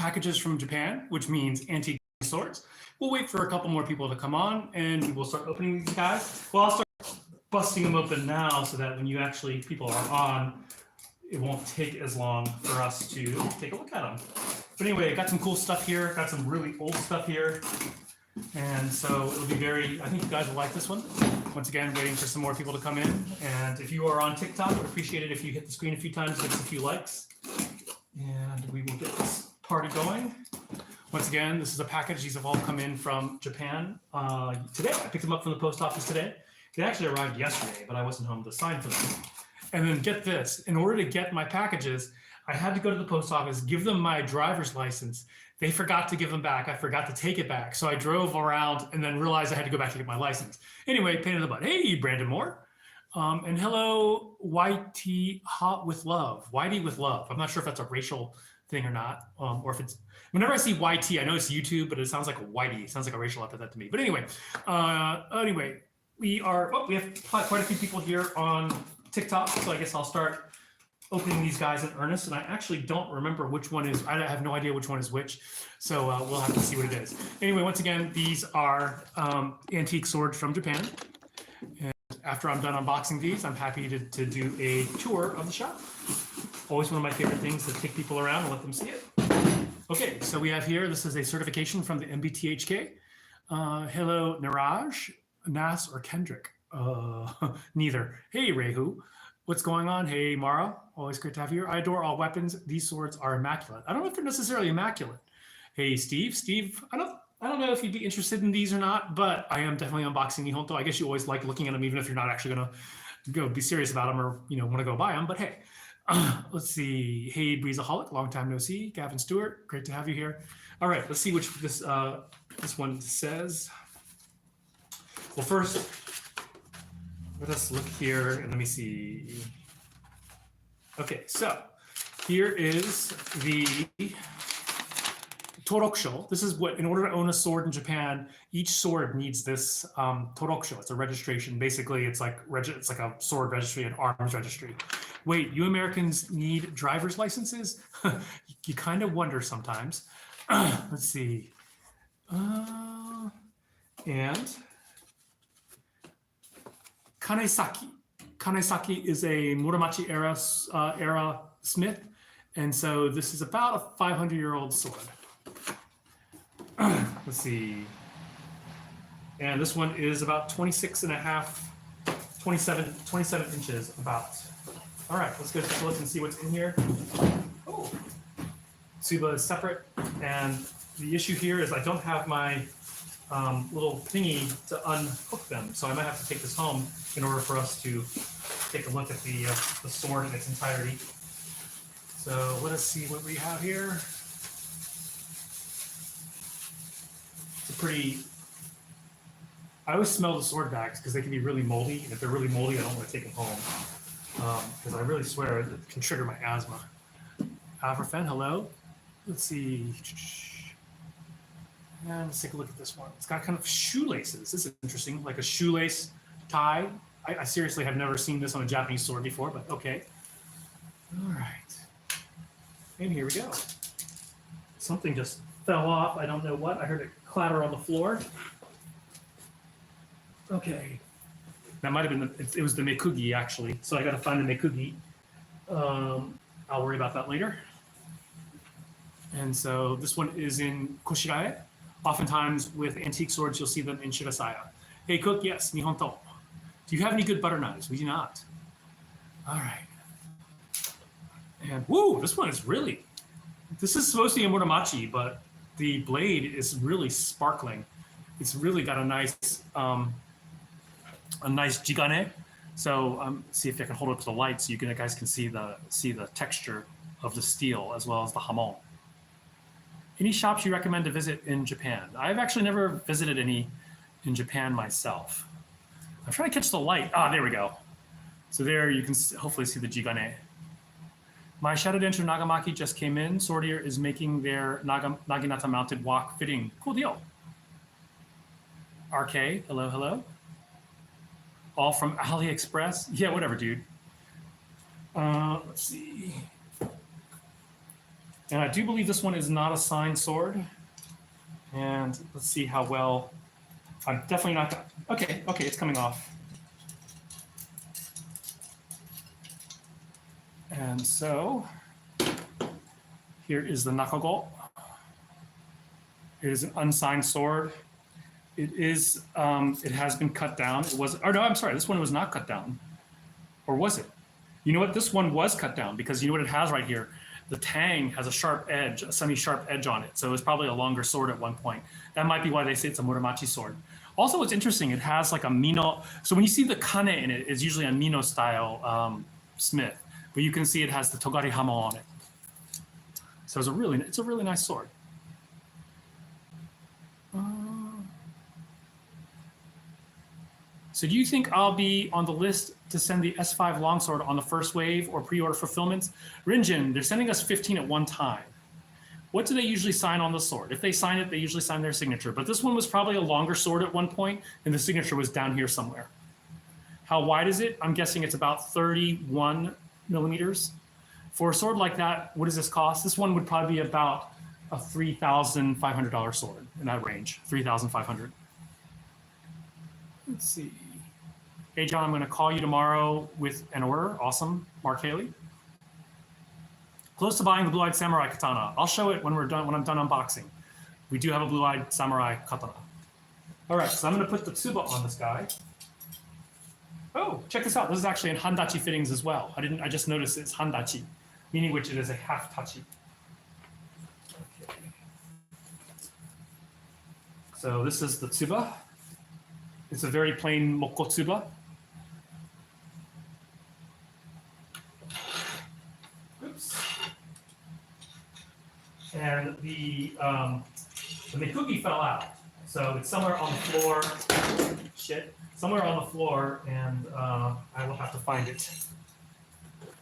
packages from Japan, which means antique swords. We'll wait for a couple more people to come on, and we'll start opening these guys. Well, I'll start busting them open now so that when people are on, it won't take as long for us to take a look at them. But anyway, I got some cool stuff here. Got some really old stuff here. And so it'll be I think you guys will like this one. Once again, waiting for some more people to come in. And if you are on TikTok, I would appreciate it if you hit the screen a few times, give us a few likes. And we will get this party going. Once again, this is a package. These have all come in from Japan today. I picked them up from the post office today. They actually arrived yesterday, but I wasn't home to sign for them. And then get this, in order to get my packages, I had to go to the post office, give them my driver's license. They forgot to give them back. I forgot to take it back. So I drove around and then realized I had to go back to get my license. Anyway, pain in the butt. Hey, Brandon Moore. And hello, Whitey Hot with Love. Whitey with Love. I'm not sure if that's a racial thing or not, or if it's, whenever I see YT, I know it's YouTube, but it sounds like a Whitey. It sounds like a racial epithet to me. But anyway, we have quite a few people here on TikTok, so I guess I'll start opening these guys in earnest. And I actually don't remember which one is, I have no idea which one is which, so we'll have to see what it is. Anyway, once again, these are antique swords from Japan. And after I'm done unboxing these, I'm happy to do a tour of the shop. Always one of my favorite things, to take people around and let them see it. Okay, so we have here, this is a certification from the MBTHK. Hello, Niraj, Nas, or Kendrick. Neither. Hey, Rehu. What's going on? Hey, Mara. Always great to have you here. I adore all weapons. These swords are immaculate. I don't know if they're necessarily immaculate. Hey, Steve. Steve, I don't know if you'd be interested in these or not, but I am definitely unboxing Nihonto. I guess you always like looking at them, even if you're not actually going to go be serious about them or want to go buy them. But hey, let's see. Hey, Breezeaholic. Long time no see. Gavin Stewart. Great to have you here. All right, let's see which this one says. Well, first, let us look here and let me see. Okay, so here is the Torokusho. This is what, in order to own a sword in Japan, each sword needs this Torokusho. It's a registration. Basically, it's like a sword registry, an arms registry. Wait, you Americans need driver's licenses? You kind of wonder sometimes. Let's see. And Kanesaki. Kanesaki is a Muromachi era smith, and so this is about a 500-year-old sword. Let's see. And this one is about 27 inches about. All right, let's go take a look and see what's in here. Oh, Tsuba is separate, and the issue here is I don't have my little thingy to unhook them, so I might have to take this home in order for us to take a look at the sword in its entirety. So let us see what we have here. It's a pretty, I always smell the sword bags because they can be really moldy, and if they're really moldy, I don't want to take them home because I really swear it can trigger my asthma. Averfen, hello. Let's see. And let's take a look at this one. It's got kind of shoelaces. This is interesting, like a shoelace tie. I seriously have never seen this on a Japanese sword before, but okay. All right. And here we go. Something just fell off. I don't know what. I heard it clatter on the floor. Okay. That might have been, it was the mekugi, actually. So I got to find the mekugi. I'll worry about that later. And so this one is in Koshirae. Oftentimes with antique swords, you'll see them in Shirasaya. Hey, Cook, yes, Nihonto. Do you have any good butter knives? We do not. All right. And whoo, this one is really, this is supposed to be a Muromachi, but the blade is really sparkling. It's really got a nice jigane. So see if I can hold it up to the light so you guys can see the texture of the steel as well as the hamon. Any shops you recommend to visit in Japan? I've actually never visited any in Japan myself. I'm trying to catch the light. Ah, there we go. So there you can hopefully see the jigane. My Shadow Dancer Nagamaki just came in. Swordier is making their Naginata mounted wok fitting. Cool deal. RK, hello, hello. All from AliExpress. Yeah, whatever, dude. Let's see. And I do believe this one is not a signed sword. And let's see how well. I'm definitely not. Okay, it's coming off. And so here is the Nakago. It is an unsigned sword. It is. It has been cut down. It was. Or no, I'm sorry. This one was not cut down. Or was it? You know what? This one was cut down because you know what it has right here. The tang has a sharp edge, a semi-sharp edge on it. So it was probably a longer sword at one point. That might be why they say it's a Muramachi sword. Also, what's interesting, it has like a Mino. So when you see the kane in it, it's usually a Mino style smith. But you can see it has the Togari Hamo on it. So it's a really nice sword. So do you think I'll be on the list to send the S5 longsword on the first wave or pre-order fulfillments? Rinjin, they're sending us 15 at one time. What do they usually sign on the sword? If they sign it, they usually sign their signature. But this one was probably a longer sword at one point, and the signature was down here somewhere. How wide is it? I'm guessing it's about 31 millimeters. For a sword like that, what does this cost? This one would probably be about a $3,500 sword in that range, $3,500. Let's see. Hey, John, I'm going to call you tomorrow with an order. Awesome. Mark Haley. Close to buying the Blue-Eyed Samurai Katana. I'll show it when I'm done unboxing. We do have a Blue-Eyed Samurai Katana. All right, so I'm going to put the tsuba on this guy. Oh, check this out. This is actually in handachi fittings as well. I just noticed it's handachi, meaning which it is a half tachi. Okay. So this is the tsuba. It's a very plain mokko tsuba. Oops. And the mekugi fell out. So it's somewhere on the floor. Shit. Somewhere on the floor, and I will have to find it.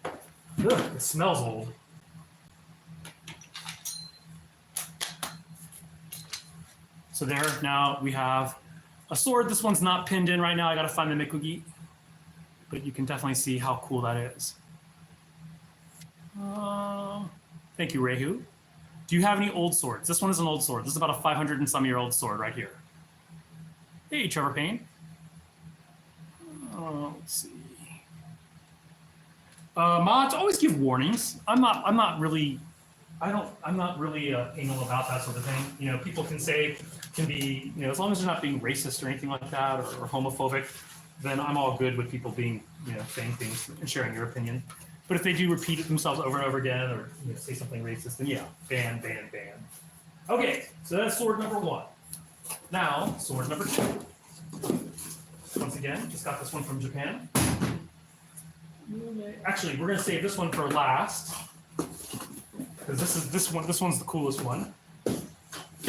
Ugh, it smells old. So there, now we have a sword. This one's not pinned in right now. I gotta find the mekugi, but you can definitely see how cool that is. Thank you, Rehu. Do you have any old swords? This one is an old sword. This is about a 500 and some year old sword right here. Hey, Trevor Payne. Let's see. Mods always give warnings. I'm not really anal about that sort of thing. You know, people can be, you know, as long as they're not being racist or anything like that, or homophobic, then I'm all good with people being, you know, saying things and sharing their opinion. But if they do repeat it themselves over and over again, or, you know, say something racist, then yeah, ban. Okay, so that's sword number one. Now, sword number two. Once again, just got this one from Japan. Actually, we're going to save this one for last, because this one's the coolest one. I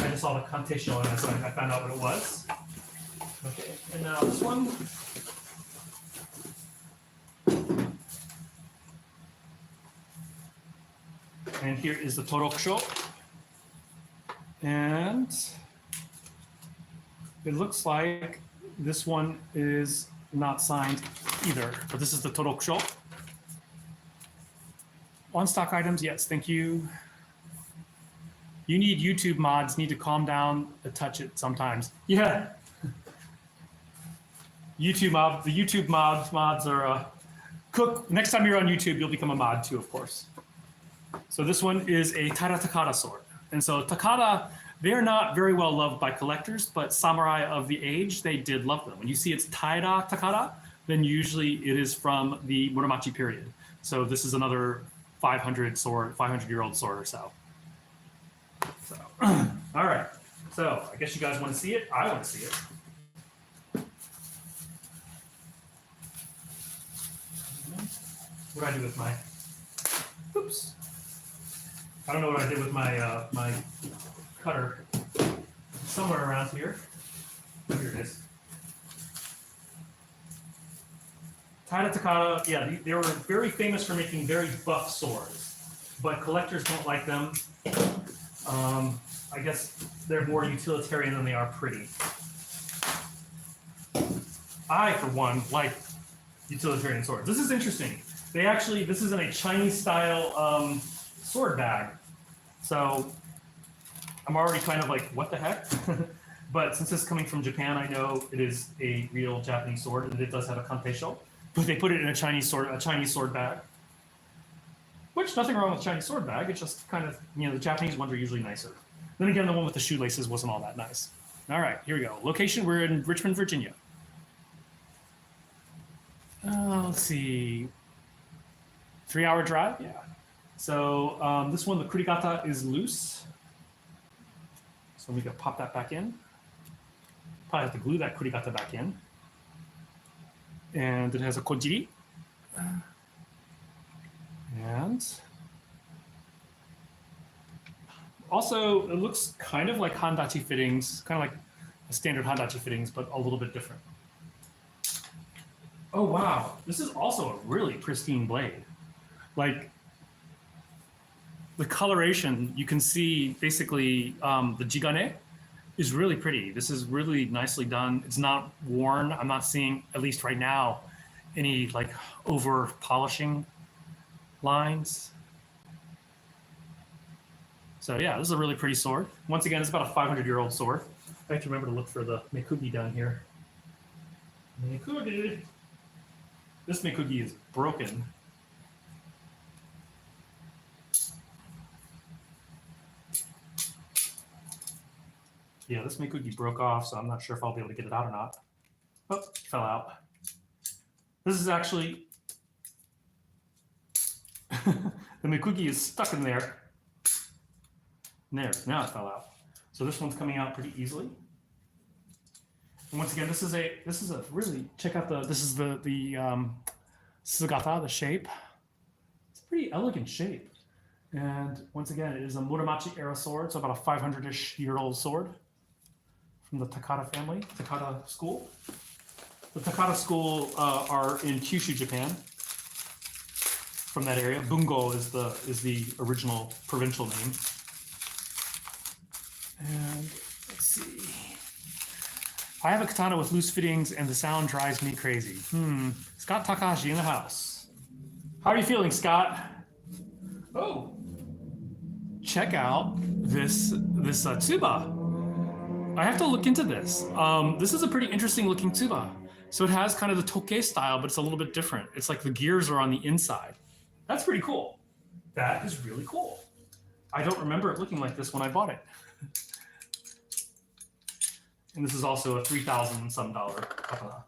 just saw the connotation on it, so I found out what it was. Okay, and now this one. And here is the Torokusho. And it looks like this one is not signed either, but this is the Torokusho. On stock items, yes, thank you. You need YouTube mods, need to calm down and touch it sometimes. Yeah. The YouTube mods are, Cook, next time you're on YouTube, you'll become a mod too, of course. So this one is a Taira Takada sword. And so Takada, they're not very well loved by collectors, but samurai of the age, they did love them. When you see it's Taira Takada, then usually it is from the Muramachi period. So this is another 500-year-old sword or so. So, all right. So I guess you guys want to see it. I want to see it. What did I do with my? Oops. I don't know what I did with my my cutter. Somewhere around here. Here it is. Taira Takada, yeah, they were very famous for making very buff swords, but collectors don't like them. I guess they're more utilitarian than they are pretty. I, for one, like utilitarian swords. This is interesting. This is in a Chinese style sword bag. So I'm already kind of like, what the heck? But since this is coming from Japan, I know it is a real Japanese sword, and it does have a kanteisho. But they put it in a Chinese sword bag. Which, nothing wrong with Chinese sword bag. It's just kind of, the Japanese ones are usually nicer. Then again, the one with the shoelaces wasn't all that nice. All right, here we go. Location, we're in Richmond, Virginia. Let's see. 3-hour drive? Yeah. So this one, the kurigata is loose. So we can pop that back in. Probably have to glue that kurigata back in. And it has a kojiri. And also, it looks kind of like handachi fittings, kind of like a standard handachi fittings, but a little bit different. Oh, wow. This is also a really pristine blade. Like, the coloration, you can see basically the jigane is really pretty. This is really nicely done. It's not worn. I'm not seeing, at least right now, any like over polishing lines. So yeah, this is a really pretty sword. Once again, it's about a 500-year-old sword. I have to remember to look for the mekugi down here. Mekugi. This mekugi is broken. Yeah, this mekugi broke off, so I'm not sure if I'll be able to get it out or not. Oh, it fell out. This is actually the mekugi is stuck in there. And there, now it fell out. So this one's coming out pretty easily. And once again, this is a really, check out this is the sugata, the shape. It's a pretty elegant shape. And once again, it is a Muramachi era sword, so about a 500-ish-year-old sword from the Takata family, Takata school. The Takata school are in Kyushu, Japan. From that area, Bungo is the original provincial name. And let's see. I have a katana with loose fittings, and the sound drives me crazy. Scott Takahashi in the house. How are you feeling, Scott? Oh, check out this tsuba. I have to look into this. This is a pretty interesting looking tsuba. So it has kind of the toke style, but it's a little bit different. It's like the gears are on the inside. That's pretty cool. That is really cool. I don't remember it looking like this when I bought it. And this is also a $3,000 some katana.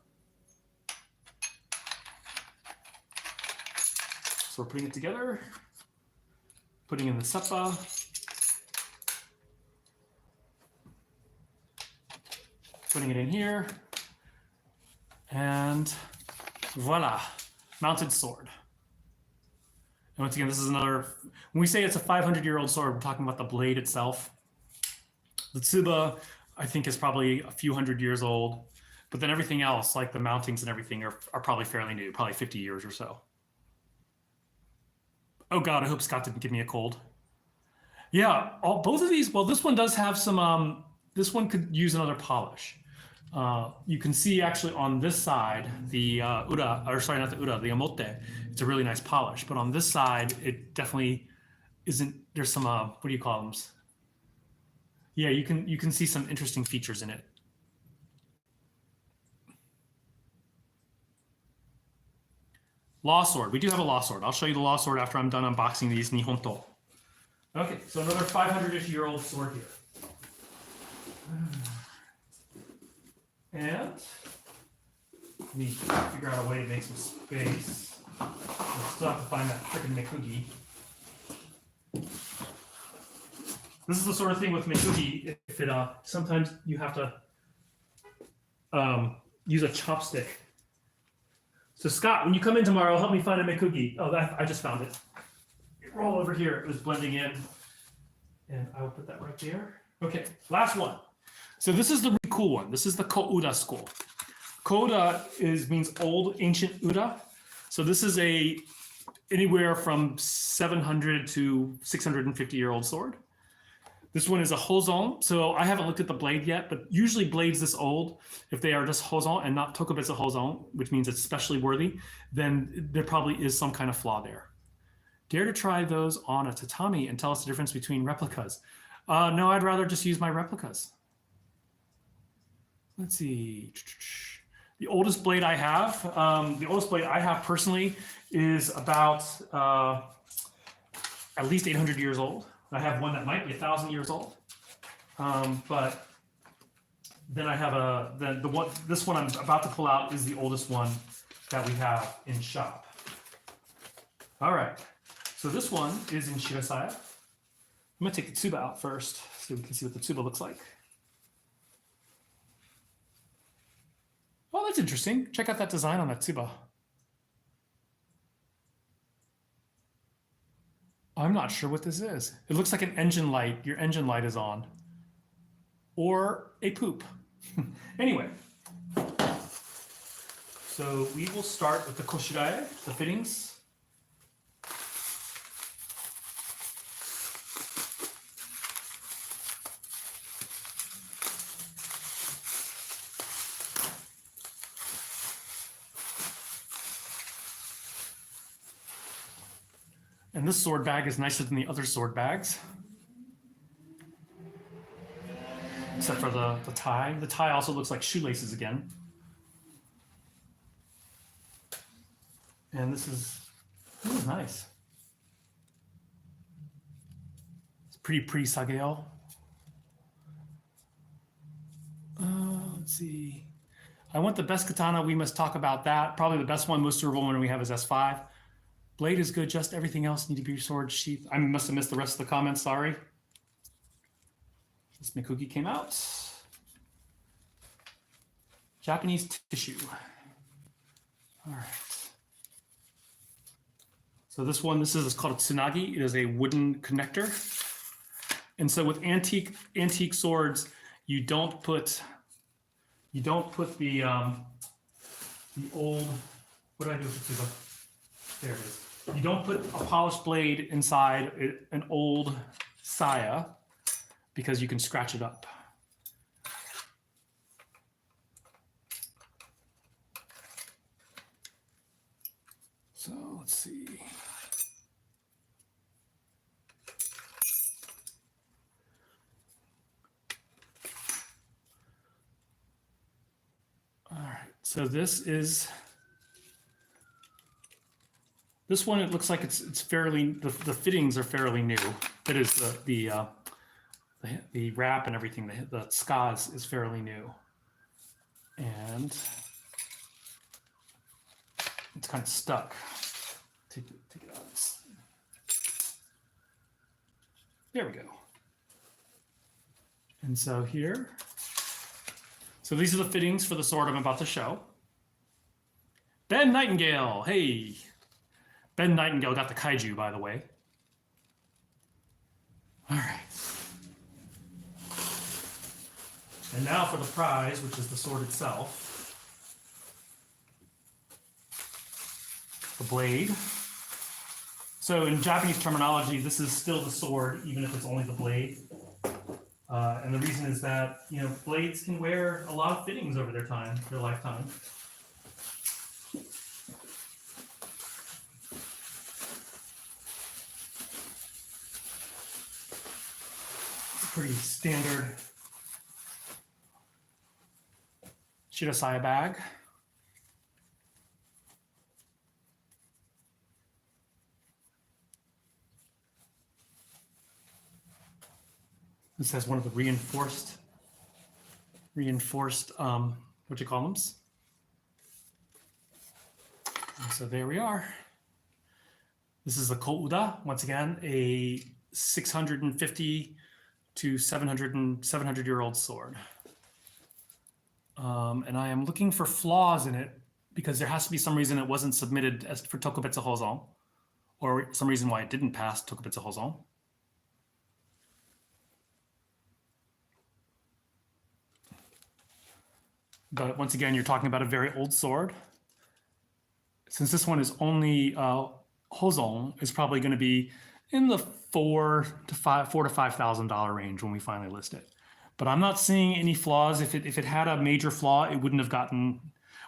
So we're putting it together, putting in the seppa. Putting it in here. And voila, mounted sword. And once again, this is another, when we say it's a 500-year-old sword, we're talking about the blade itself. The tsuba, I think, is probably a few hundred years old, but then everything else, like the mountings and everything, are probably fairly new, probably 50 years or so. Oh God, I hope Scott didn't give me a cold. Yeah, both of these, well, this one does have some, this one could use another polish. You can see actually on this side, the ura, or sorry, not the ura, the omote, it's a really nice polish. But on this side, it definitely isn't, there's some, what do you call them? Yeah, you can see some interesting features in it. Law sword, we do have a law sword. I'll show you the law sword after I'm done unboxing these Nihonto. Okay, so another 500-ish-year-old sword here. And let me figure out a way to make some space. I still have to find that freaking mekugi. This is the sort of thing with mekugi, if it sometimes you have to use a chopstick. So Scott, when you come in tomorrow, help me find a mekugi. Oh, I just found it. Roll over here. It was blending in. And I will put that right there. Okay, last one. So this is the really cool one. This is the Ko-Uda school. Ko-Uda means old, ancient Uda. So this is anywhere from 700 to 650-year-old sword. This one is a hozon. So I haven't looked at the blade yet, but usually blades this old, if they are just hozon and not tokubetsu hozon, which means it's especially worthy, then there probably is some kind of flaw there. Dare to try those on a tatami and tell us the difference between replicas. No, I'd rather just use my replicas. Let's see. The oldest blade I have, personally is about at least 800 years old. I have one that might be 1,000 years old. But then I have this one I'm about to pull out is the oldest one that we have in shop. All right. So this one is in Shirasaya. I'm going to take the tsuba out first so we can see what the tsuba looks like. Oh, that's interesting. Check out that design on that tsuba. I'm not sure what this is. It looks like an engine light. Your engine light is on. Or a poop. Anyway. So we will start with the koshirae, the fittings. And this sword bag is nicer than the other sword bags. Except for the tie. The tie also looks like shoelaces again. And this is nice. It's pretty sageo. Let's see. I want the best katana. We must talk about that. Probably the best one, most durable one we have is S5. Blade is good, just everything else need to be your sword sheath. I must have missed the rest of the comments, sorry. This Mikugi came out. Japanese tissue. All right. So this is called a tsunagi. It is a wooden connector. And so with antique swords, you don't put the old, what did I do with the tsuba? There it is. You don't put a polished blade inside an old saya because you can scratch it up. So let's see. All right, so this one, it looks like it's fairly, the fittings are fairly new. It is the wrap and everything, the ska is fairly new. And it's kind of stuck. Take it out. There we go. And so here, so these are the fittings for the sword I'm about to show. Ben Nightingale, hey. Ben Nightingale got the kaiju, by the way. All right. And now for the prize, which is the sword itself. The blade. So in Japanese terminology, this is still the sword, even if it's only the blade. And the reason is that, blades can wear a lot of fittings over their lifetime. Pretty standard Shirasaya bag. This has one of the reinforced, what you call them? And so there we are. This is a Kouda, once again, a 650 to 700-year-old sword. And I am looking for flaws in it because there has to be some reason it wasn't submitted as for Tokubetsu Hozon, or some reason why it didn't pass Tokubetsu Hozon. But once again, you're talking about a very old sword. Since this one is only Hozon, is probably going to be in the $4,000 to $5,000 range when we finally list it. But I'm not seeing any flaws. If it had a major flaw, it wouldn't have gotten.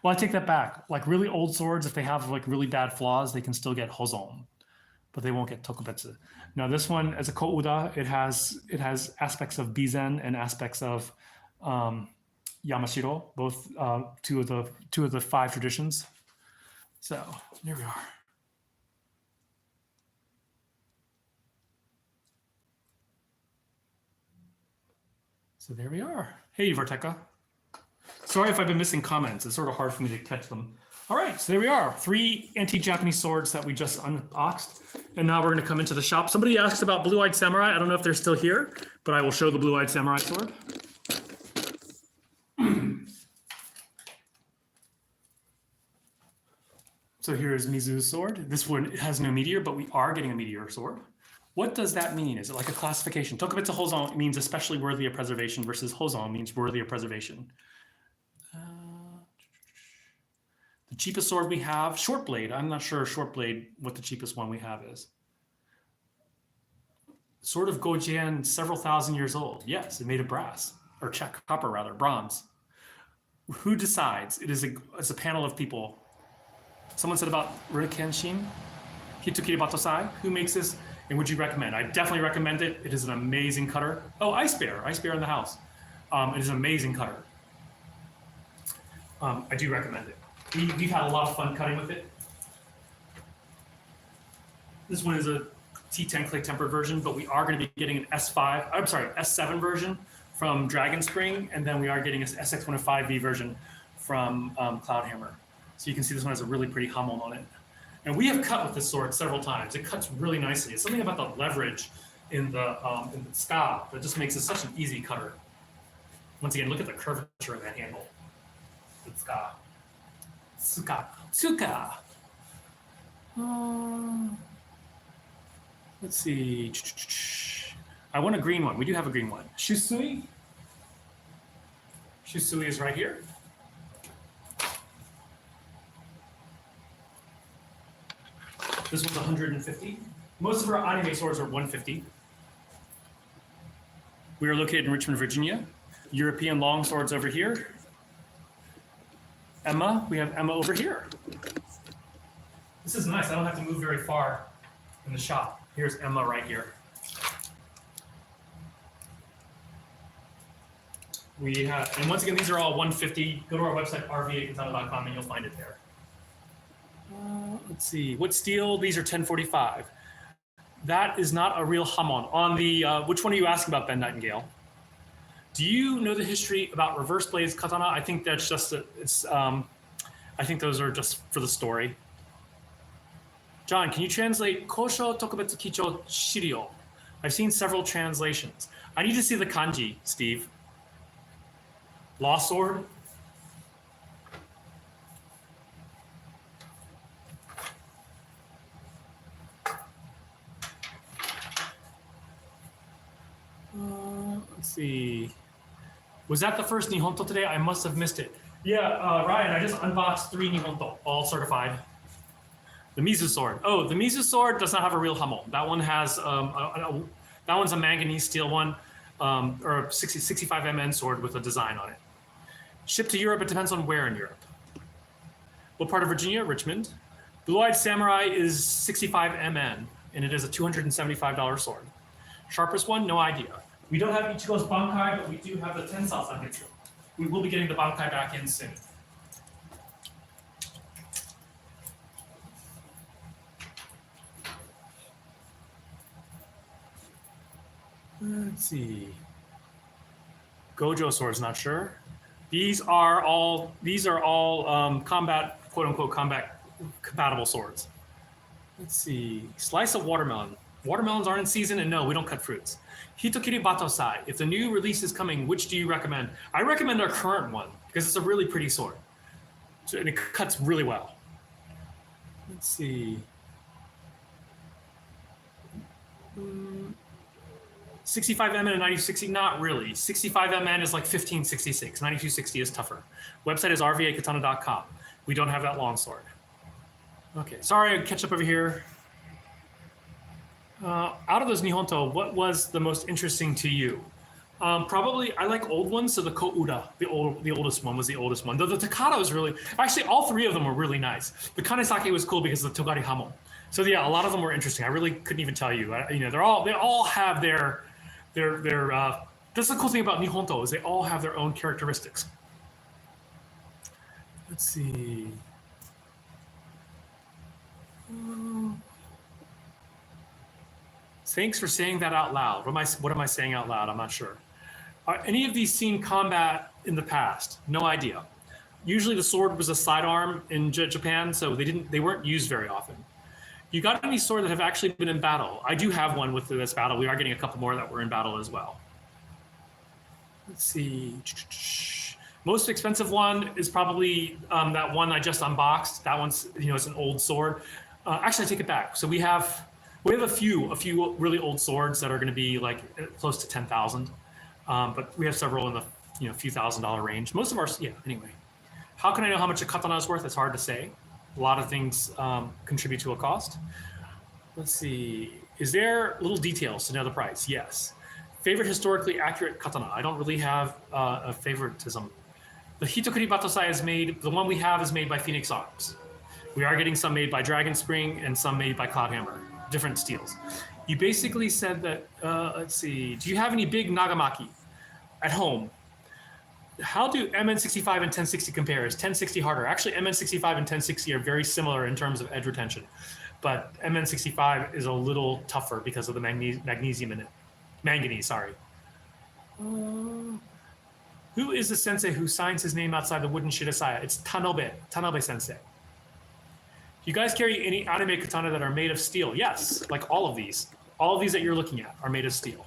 Well, I take that back. Like really old swords, if they have like really bad flaws, they can still get Hozon. but they won't get tokubetsu. Now this one, as a kouda, it has aspects of bizen and aspects of Yamashiro, both two of the 5 traditions. So here we are. So there we are. Hey, Varteka. Sorry if I've been missing comments. It's sort of hard for me to catch them. All right, so there we are. 3 antique Japanese swords that we just unboxed. And now we're going to come into the shop. Somebody asked about Blue-Eyed Samurai. I don't know if they're still here, but I will show the Blue-Eyed Samurai sword. So here is Mizu's sword. This one has no meteor, but we are getting a meteor sword. What does that mean? Is it like a classification? Tokubetsu Hozon means especially worthy of preservation versus Hozon means worthy of preservation. The cheapest sword we have, short blade. I'm not sure short blade what the cheapest one we have is. Sword of Gojian, several thousand years old. Yes, it made of brass, or copper rather, bronze. Who decides? It's a panel of people. Someone said about Rikenshin, Hitokiri Batosai. Who makes this? And would you recommend? I definitely recommend it. It is an amazing cutter. Oh, Ice Bear in the house. It is an amazing cutter. I do recommend it. We've had a lot of fun cutting with it. This one is a T10 clay tempered version, but we are going to be getting an S7 version from Dragon Spring, and then we are getting an SX105V version from Cloudhammer. So you can see this one has a really pretty hamon on it. And we have cut with this sword several times. It cuts really nicely. It's something about the leverage in the ska that just makes it such an easy cutter. Once again, look at the curvature of that handle. It's ska. Tsuka. Let's see. I want a green one. We do have a green one. Shusui. Shusui is right here. This one's 150. Most of our anime swords are 150. We are located in Richmond, Virginia. European long swords over here. Emma, we have Emma over here. This is nice. I don't have to move very far in the shop. Here's Emma right here. We have, and once again, these are all 150. Go to our website, rvakatana.com, and you'll find it there. Let's see, what steel? These are 1045. That is not a real hamon. On the, which one are you asking about, Ben Nightingale? Do you know the history about reverse blades katana? I think that's just, I think those are just for the story. John, can you translate Kosho Tokubetsu Kicho Shirio? I've seen several translations. I need to see the kanji, Steve. Law sword? Let's see. Was that the first Nihonto today? I must have missed it. Yeah, Ryan, I just unboxed 3 Nihonto, all certified. The Mizu sword. Oh, the Mizu sword does not have a real hamon. That one has, that one's a manganese steel one, or a 65 MN sword with a design on it. Shipped to Europe, it depends on where in Europe. What part of Virginia? Richmond. Blue-Eyed Samurai is 65 MN, and it is a $275 sword. Sharpest one, no idea. We don't have Ichigo's Bankai, but we do have the Tensao Sangetsu. We will be getting the Bankai back in soon. Let's see. Gojo swords, not sure. These are all combat, quote unquote, combat compatible swords. Let's see. Slice of watermelon. Watermelons aren't in season, and no, we don't cut fruits. Hitokiri Batosai. If the new release is coming, which do you recommend? I recommend our current one because it's a really pretty sword. So, and it cuts really well. Let's see. 65 MN and 9260, not really. 65 MN is like 1566. 9260 is tougher. Website is rvakatana.com. We don't have that long sword. Okay, sorry, catch up over here. Out of those Nihonto, what was the most interesting to you? Probably, I like old ones, so the Kouda, the oldest one was the oldest one. Though the Takata was really, actually all 3 of them were really nice. The Kanesake was cool because of the Togari Hamon. So yeah, a lot of them were interesting. I really couldn't even tell you. You know, they all have their. That's the cool thing about Nihonto is they all have their own characteristics. Let's see. Thanks for saying that out loud. What am I saying out loud? I'm not sure. Are any of these seen combat in the past? No idea. Usually the sword was a sidearm in Japan, so they weren't used very often. You got any sword that have actually been in battle? I do have one with this battle. We are getting a couple more that were in battle as well. Let's see. Most expensive one is probably that one I just unboxed. That one's, you know, it's an old sword. Actually, I take it back. So we have a few really old swords that are going to be like close to 10,000, but we have several in the few $1,000 range. Most of ours, yeah. Anyway, how can I know how much a katana is worth? It's hard to say. A lot of things contribute to a cost. Let's see. Is there little details to know the price? Yes. Favorite historically accurate katana? I don't really have a favoritism. The Hitokuri Batosai is made, the one we have is made by Phoenix Arms. We are getting some made by Dragon Spring and some made by Cloudhammer, different steels. You basically said that, let's see, do you have any big Nagamaki at home? How do MN65 and 1060 compare? Is 1060 harder? Actually, MN65 and 1060 are very similar in terms of edge retention, but MN65 is a little tougher because of the magnesium in it. Manganese, sorry. Who is the sensei who signs his name outside the wooden shirasaya? It's Tanobe sensei. You guys carry any anime katana that are made of steel? Yes, like all of these. All of these that you're looking at are made of steel.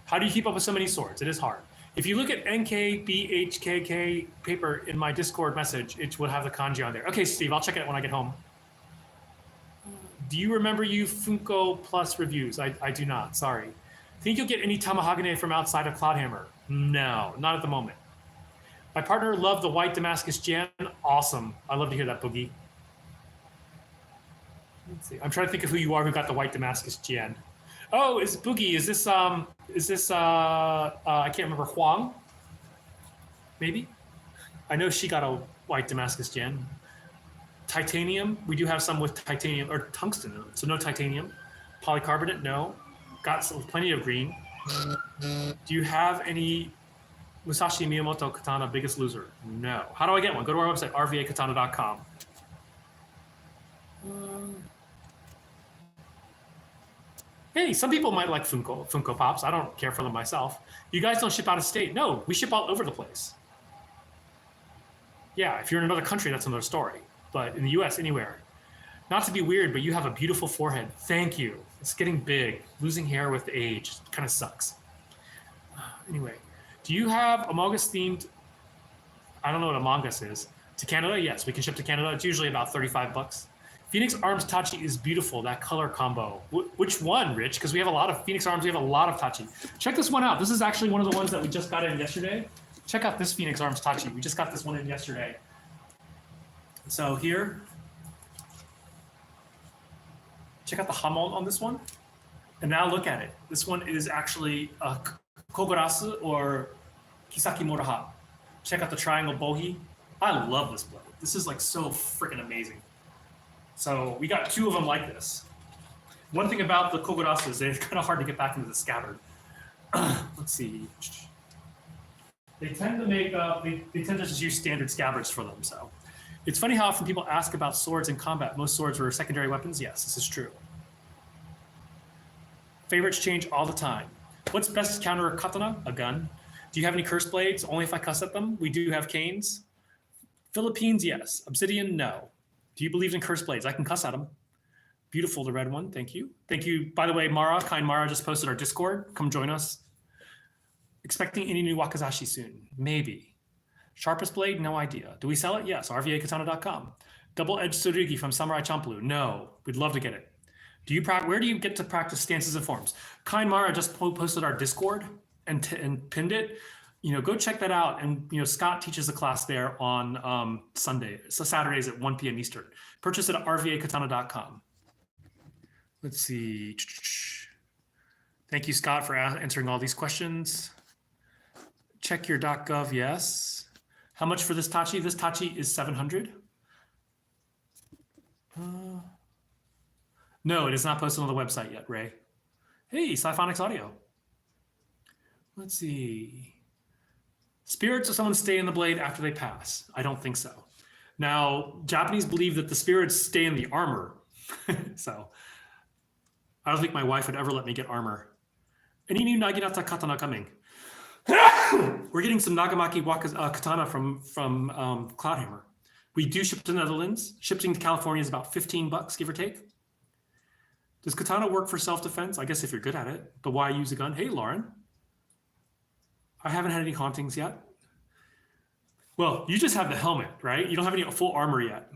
How do you keep up with so many swords? It is hard. If you look at NKBHKK paper in my Discord message, it will have the kanji on there. Okay, Steve, I'll check it when I get home. Do you remember you Funko Plus reviews? I do not, sorry. Think you'll get any Tamahagane from outside of Cloudhammer? No, not at the moment. My partner loved the white Damascus Jan. Awesome. I love to hear that, Boogie. Let's see. I'm trying to think of who you are who got the white Damascus Jan. Oh, is Boogie? Is this I can't remember, Huang? Maybe. I know she got a white Damascus Jan. Titanium. We do have some with titanium or tungsten, so no titanium. Polycarbonate, no. Got plenty of green. Do you have any Musashi Miyamoto katana biggest loser? No. How do I get one? Go to our website, rvakatana.com. Hey, some people might like Funko Pops. I don't care for them myself. You guys don't ship out of state. No, we ship all over the place. Yeah, if you're in another country, that's another story. But in the US, anywhere. Not to be weird, but you have a beautiful forehead. Thank you. It's getting big. Losing hair with age kind of sucks. Anyway, do you have Among Us themed, I don't know what Among Us is, to Canada? Yes, we can ship to Canada. It's usually about 35 bucks. Phoenix Arms Tachi is beautiful, that color combo. Which one, Rich? Because we have a lot of Phoenix Arms, we have a lot of Tachi. Check this one out. This is actually one of the ones that we just got in yesterday. Check out this Phoenix Arms Tachi. We just got this one in yesterday. So here, check out the hamon on this one. And now look at it. This one is actually a Kogurasu or Kisaki Muraha. Check out the triangle bohi. I love this blade. This is like so freaking amazing. So we got two of them like this. One thing about the Kogurasu is they're kind of hard to get back into the scabbard. Let's see. They tend to make they tend to just use standard scabbards for them. So it's funny how often people ask about swords in combat. Most swords were secondary weapons. Yes, this is true. Favorites change all the time. What's best to counter a katana? A gun. Do you have any curse blades? Only if I cuss at them. We do have canes. Philippines, yes. Obsidian, no. Do you believe in curse blades? I can cuss at them. Beautiful, the red one. Thank you. Thank you. By the way, Mara, kind Mara just posted our Discord. Come join us. Expecting any new Wakazashi soon? Maybe. Sharpest blade? No idea. Do we sell it? Yes. RVAKatana.com. Double-edged Tsurugi from Samurai Champloo? No. We'd love to get it. Where do you get to practice stances and forms? Kind Mara just posted our Discord and pinned it. Go check that out. And Scott teaches a class there on Saturdays at 1 p.m. Eastern. Purchase it at rvakatana.com. Let's see. Thank you, Scott, for answering all these questions. Check your .gov. Yes. How much for this Tachi? This Tachi is $700. No, it is not posted on the website yet, Ray. Hey, Symphonics Audio. Let's see. Spirits of someone stay in the blade after they pass. I don't think so. Now, Japanese believe that the spirits stay in the armor. So I don't think my wife would ever let me get armor. Any new Naginata Katana coming? We're getting some Nagamaki Katana from Cloudhammer. We do ship to the Netherlands. Shipping to California is about $15, give or take. Does katana work for self-defense? I guess if you're good at it. But why use a gun? Hey, Lauren. I haven't had any hauntings yet. Well, you just have the helmet, right? You don't have any full armor yet.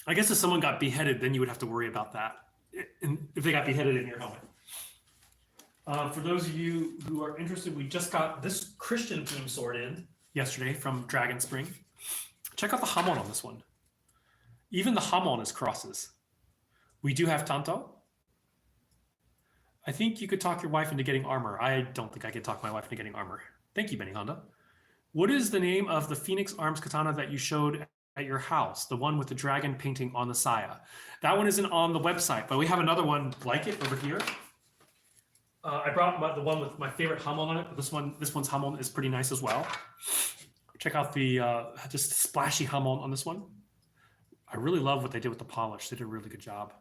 I guess if someone got beheaded, then you would have to worry about that. If they got beheaded in your helmet. For those of you who are interested, we just got this Christian theme sword in yesterday from Dragon Spring. Check out the hamon on this one. Even the hamon is crosses. We do have tanto. I think you could talk your wife into getting armor. I don't think I could talk my wife into getting armor. Thank you, Benny Honda. What is the name of the Phoenix Arms katana that you showed at your house? The one with the dragon painting on the saya. That one isn't on the website, but we have another one like it over here. I brought the one with my favorite hamon on it, but this one's hamon is pretty nice as well. Check out the just splashy hamon on this one. I really love what they did with the polish. They did a really good job.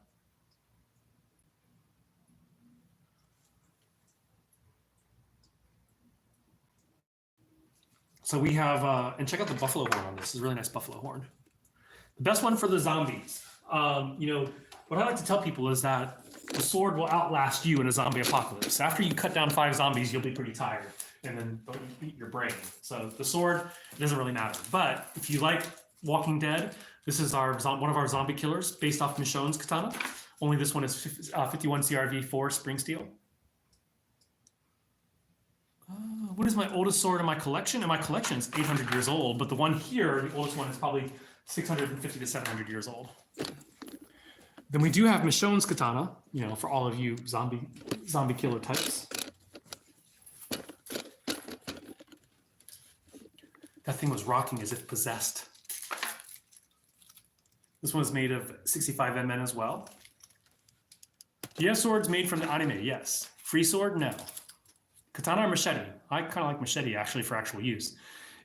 So we have, and check out the buffalo horn on this. It's a really nice buffalo horn. The best one for the zombies. What I like to tell people is that the sword will outlast you in a zombie apocalypse. After you cut down 5 zombies, you'll be pretty tired, and then you eat your brain. So the sword doesn't really matter. But if you like Walking Dead, this is one of our zombie killers based off Michonne's katana. Only this one is 51 CRV 4 spring steel. What is my oldest sword in my collection? And my collection is 800 years old, but the one here, the oldest one, is probably 650 to 700 years old. Then we do have Michonne's katana, for all of you zombie killer types. That thing was rocking as if possessed. This one is made of 65 MN as well. Do you have swords made from the anime? Yes. Free sword? No. Katana or machete? I kind of like machete actually for actual use.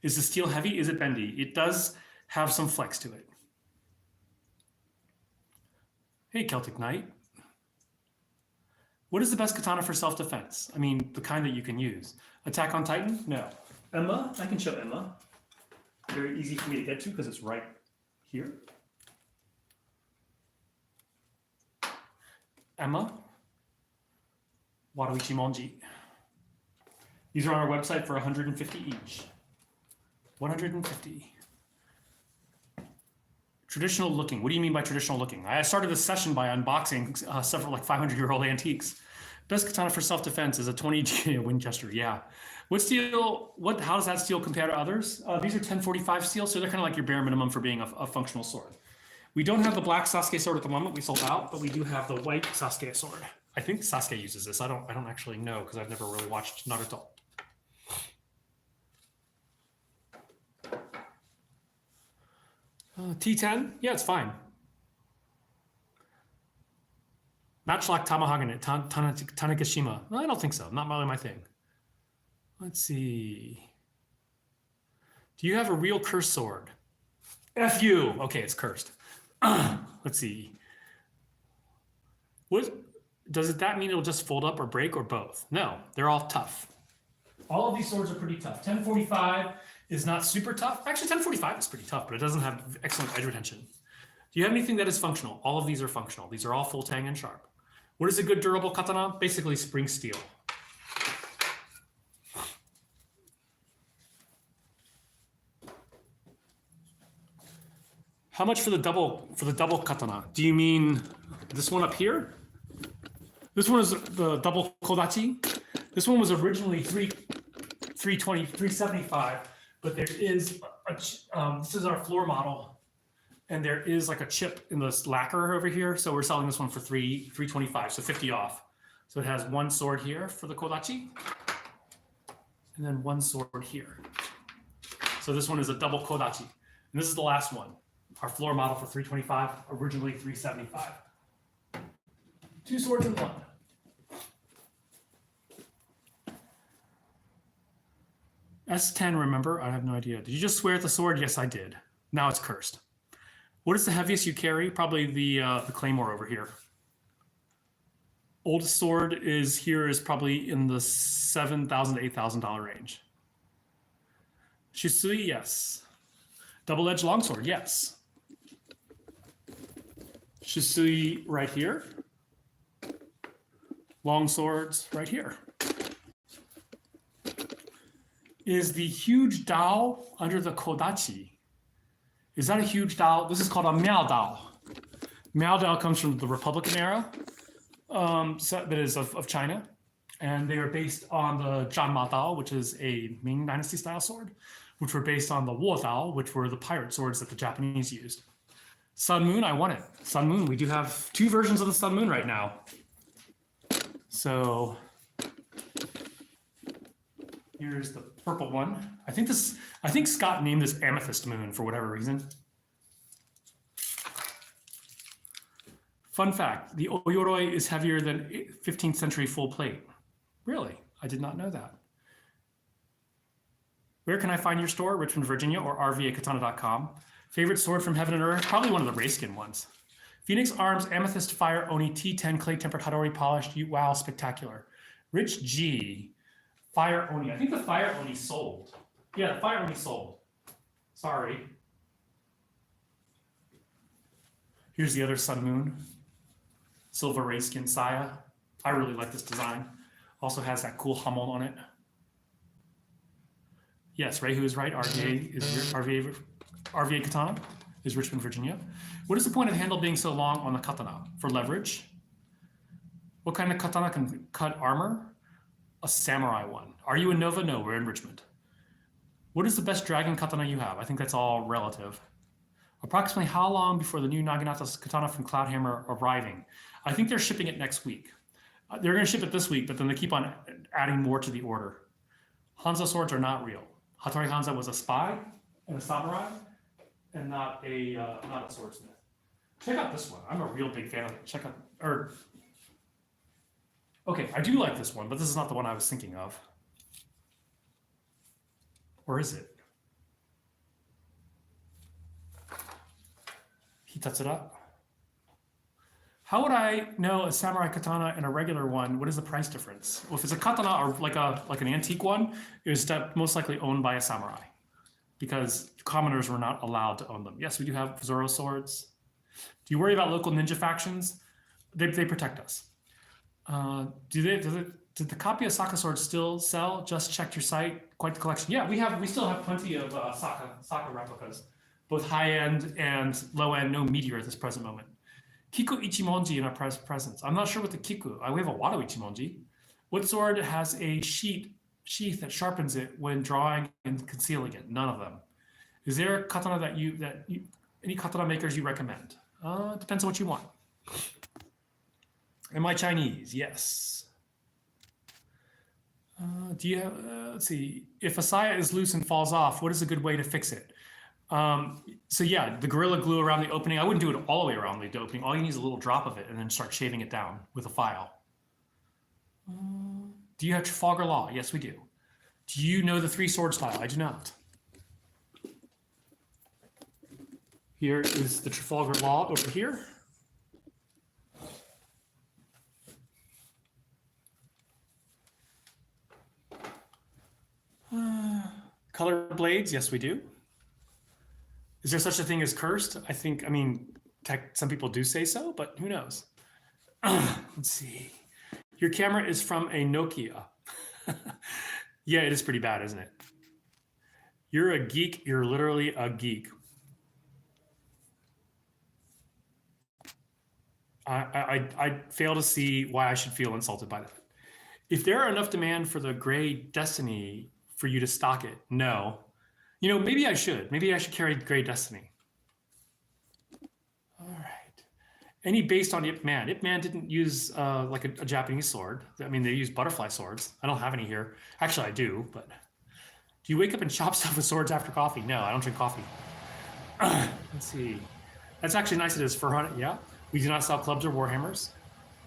Is the steel heavy? Is it bendy? It does have some flex to it. Hey, Celtic Knight. What is the best katana for self-defense? I mean, the kind that you can use. Attack on Titan? No. Emma? I can show Emma. Very easy for me to get to because it's right here. Emma. Waruichi Monji. These are on our website for 150 each. 150. Traditional looking. What do you mean by traditional looking? I started this session by unboxing several 500-year-old antiques. Best katana for self-defense is a 20 Winchester. Yeah. What steel? How does that steel compare to others? These are 1045 steel, so they're kind of like your bare minimum for being a functional sword. We don't have the black Sasuke sword at the moment. We sold out, but we do have the white Sasuke sword. I think Sasuke uses this. I don't actually know because I've never really watched Naruto. T10? Yeah, it's fine. Matchlock Tamahagane, Tanegashima. No, I don't think so. Not really my thing. Let's see. Do you have a real cursed sword? F you. Okay, it's cursed. Let's see. Does that mean it'll just fold up or break or both? No, they're all tough. All of these swords are pretty tough. 1045 is not super tough. Actually, 1045 is pretty tough, but it doesn't have excellent edge retention. Do you have anything that is functional? All of these are functional. These are all full tang and sharp. What is a good durable katana? Basically spring steel. How much for the double katana? Do you mean this one up here? This one is the double kodachi. This one was originally 375, but there is this is our floor model, and there is like a chip in this lacquer over here. So we're selling this one for $325, so 50 off. So it has one sword here for the kodachi, and then one sword here. So this one is a double kodachi, and this is the last one. Our floor model for $325, originally $375. 2 swords in 1. S10, remember? I have no idea. Did you just swear at the sword? Yes, I did. Now it's cursed. What is the heaviest you carry? Probably the claymore over here. Oldest sword is probably in the $7,000 to $8,000 range. Shisui, yes. Double-edged longsword, yes. Shisui right here. Long swords right here. Is the huge Dao under the Kodachi? Is that a huge Dao? This is called a Miao Dao. Miao Dao comes from the Republican era, that is of China, and they are based on the Zhanma Dao, which is a Ming Dynasty style sword, which were based on the Wo Dao, which were the pirate swords that the Japanese used. Sun Moon, I want it. Sun Moon, we do have 2 versions of the Sun Moon right now. So here's the purple one. I think Scott named this Amethyst Moon for whatever reason. Fun fact, the Oyoroi is heavier than 15th century full plate. Really? I did not know that. Where can I find your store? Richmond, Virginia, or rvakatana.com. Favorite sword from Heaven and Earth? Probably one of the Rayskin ones. Phoenix Arms, Amethyst Fire Oni T10 Clay Tempered Hadori Polished. Wow, spectacular. Rich G, Fire Oni. I think the Fire Oni sold. Yeah, the Fire Oni sold. Sorry. Here's the other Sun Moon. Silver Rayskin Saya. I really like this design. Also has that cool Hummel on it. Yes, Ray, who is right. RVA Katana is Richmond, Virginia. What is the point of the handle being so long on the katana? For leverage? What kind of katana can cut armor? A samurai one. Are you in Nova? No, we're in Richmond. What is the best dragon katana you have? I think that's all relative. Approximately how long before the new Naginata katana from Cloudhammer arriving? I think they're shipping it next week. They're going to ship it this week, but then they keep on adding more to the order. Hanzo swords are not real. Hattori Hanzo was a spy and a samurai, and not a swordsmith. Check out this one. I'm a real big fan of it. Okay, I do like this one, but this is not the one I was thinking of. Or is it? Hitatsura. How would I know a samurai katana and a regular one? What is the price difference? Well, if it's a katana or like an antique one, it was most likely owned by a samurai, because commoners were not allowed to own them. Yes, we do have Zoro swords. Do you worry about local ninja factions? They protect us. Did the copy of Saka swords still sell? Just checked your site. Quite the collection. Yeah, we still have plenty of Saka replicas, both high end and low end. No meteor at this present moment. Kiku Ichimonji in our presence. I'm not sure what the Kiku. We have a Wado Ichimonji. What sword has a sheath that sharpens it when drawing and concealing it? None of them. Is there a katana any katana makers you recommend? It depends on what you want. Am I Chinese? Yes. Do you have, let's see. If a saya is loose and falls off, what is a good way to fix it? So yeah, the Gorilla Glue around the opening. I wouldn't do it all the way around the opening. All you need is a little drop of it and then start shaving it down with a file. Do you have Trafalgar Law? Yes, we do. Do you know the 3 sword style? I do not. Here is the Trafalgar Law over here. Color blades? Yes, we do. Is there such a thing as cursed? Some people do say so, but who knows? Let's see. Your camera is from a Nokia. Yeah, it is pretty bad, isn't it? You're a geek. You're literally a geek. I fail to see why I should feel insulted by that. If there are enough demand for the Gray Destiny for you to stock it, no. Maybe I should. Maybe I should carry Gray Destiny. All right. Any based on Ip Man? Ip Man didn't use like a Japanese sword. They use butterfly swords. I don't have any here. Actually, I do, but do you wake up and chop stuff with swords after coffee? No, I don't drink coffee. Let's see. That's actually nice. It is for 100. Yeah. We do not sell clubs or warhammers.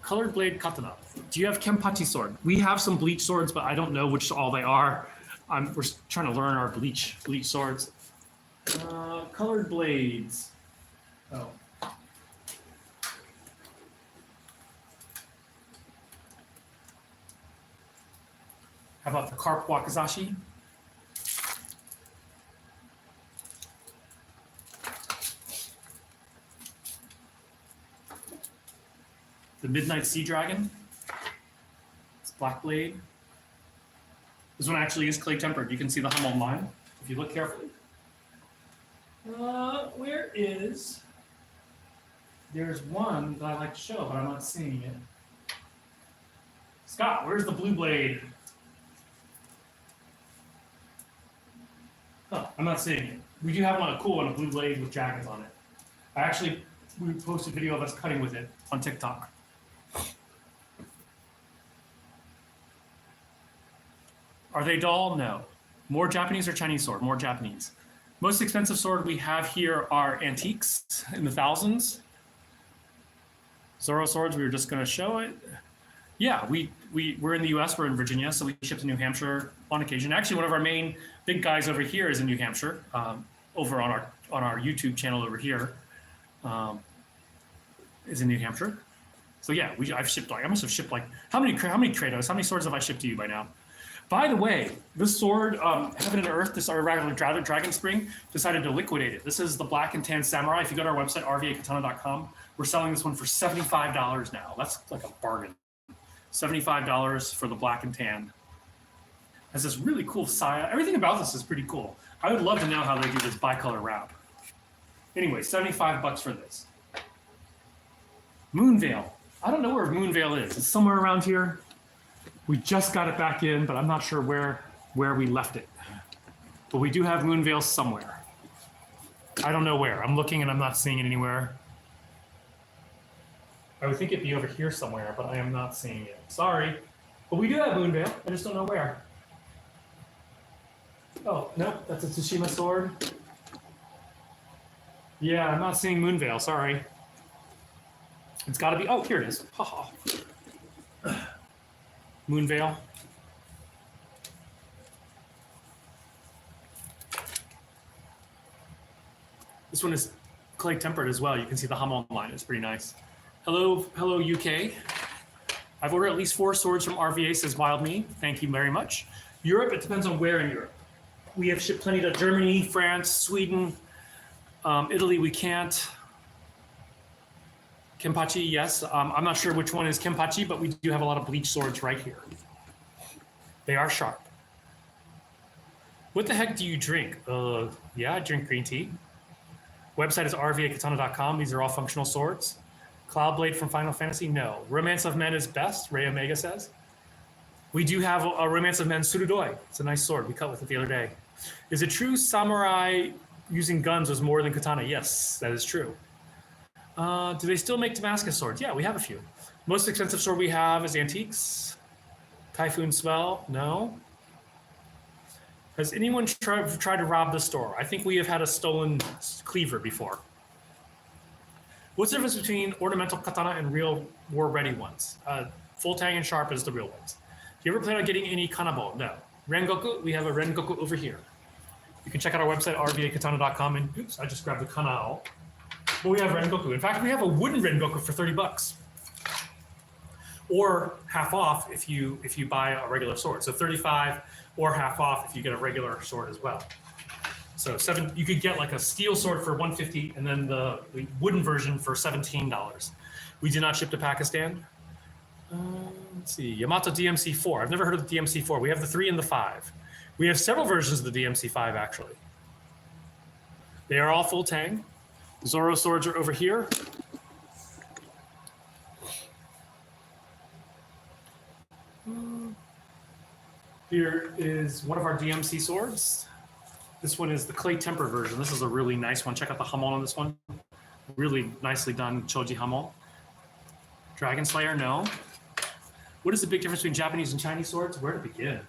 Colored blade katana. Do you have kenpachi sword? We have some bleach swords, but I don't know which all they are. We're trying to learn our bleach swords. Colored blades. Oh. How about the carp wakizashi? The Midnight Sea Dragon. It's black blade. This one actually is clay tempered. You can see the hum online if you look carefully. Where is? There's one that I like to show, but I'm not seeing it. Scott, where's the blue blade? Oh, I'm not seeing it. We do have one, a cool one, a blue blade with dragons on it. We posted a video of us cutting with it on TikTok. Are they dull? No. More Japanese or Chinese sword? More Japanese. Most expensive sword we have here are antiques in the thousands. Zoro swords, we were just going to show it. Yeah, we're in the US, we're in Virginia, so we ship to New Hampshire on occasion. Actually, one of our main big guys over here is in New Hampshire, over on our YouTube channel over here, is in New Hampshire. So yeah, I must have shipped like, how many Kratos, how many swords have I shipped to you by now? By the way, this sword, Heaven and Earth, this regular Dragon Spring, decided to liquidate it. This is the Black and Tan Samurai. If you go to our website, RVAKatana.com, we're selling this one for $75 now. That's like a bargain. $75 for the Black and Tan. Has this really cool saya. Everything about this is pretty cool. I would love to know how they do this bicolor wrap. Anyway, $75 for this. Moonveil. I don't know where Moonveil is. It's somewhere around here. We just got it back in, but I'm not sure where we left it. But we do have Moonveil somewhere. I don't know where. I'm looking and I'm not seeing it anywhere. I would think it'd be over here somewhere, but I am not seeing it. Sorry. But we do have Moonveil. I just don't know where. Oh, no, that's a Tsushima sword. Yeah, I'm not seeing Moonveil. Sorry. It's got to be. Oh, here it is. Moonveil. This one is clay tempered as well. You can see the hum online. It's pretty nice. Hello, UK. I've ordered at least 4 swords from RVA, says Wild Me. Thank you very much. Europe, it depends on where in Europe. We have shipped plenty to Germany, France, Sweden, Italy. We can't. Kenpachi, yes. I'm not sure which one is Kenpachi, but we do have a lot of bleach swords right here. They are sharp. What the heck do you drink? Yeah, I drink green tea. Website is rvakatana.com. These are all functional swords. Cloudblade from Final Fantasy? No. Romance of Men is best, Ray Omega says. We do have a Romance of Men Surudoi. It's a nice sword. We cut with it the other day. Is it true samurai using guns was more than katana? Yes, that is true. Do they still make Damascus swords? Yeah, we have a few. Most expensive sword we have is antiques. Typhoon Swell? No. Has anyone tried to rob the store? I think we have had a stolen cleaver before. What's the difference between ornamental katana and real war-ready ones? Full tang and sharp is the real ones. Do you ever plan on getting any kanabo? No. Rengoku, we have a Rengoku over here. You can check out our website, rvakatana.com, and oops, I just grabbed the kanao. But we have Rengoku. In fact, we have a wooden Rengoku for $30. Or half off if you buy a regular sword. So 35 or half off if you get a regular sword as well. So you could get like a steel sword for $150 and then the wooden version for $17. We do not ship to Pakistan. Let's see, Yamato DMC4. I've never heard of the DMC4. We have the 3 and the 5. We have several versions of the DMC5 actually. They are all full tang. Zoro swords are over here. Here is one of our DMC swords. This one is the clay temper version. This is a really nice one. Check out the hamon on this one. Really nicely done choji hamon. Dragon Slayer, no. What is the big difference between Japanese and Chinese swords? Where to begin?